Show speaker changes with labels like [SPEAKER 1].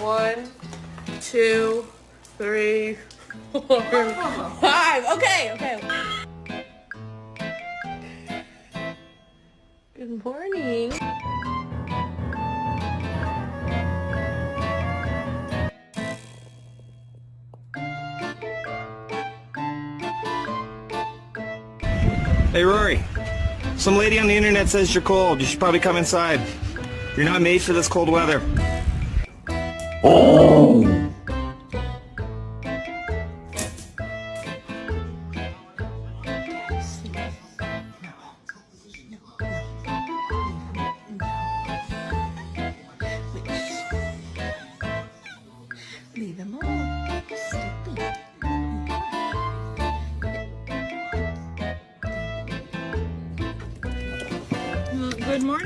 [SPEAKER 1] 1, 2, 3, 4, 5. Okay. Good morning.
[SPEAKER 2] Hey, Rory. Some lady on the internet says you're cold. You should probably come inside. You're not made for this cold weather.
[SPEAKER 3] Leave him alone. Sleeping.
[SPEAKER 1] Good morning.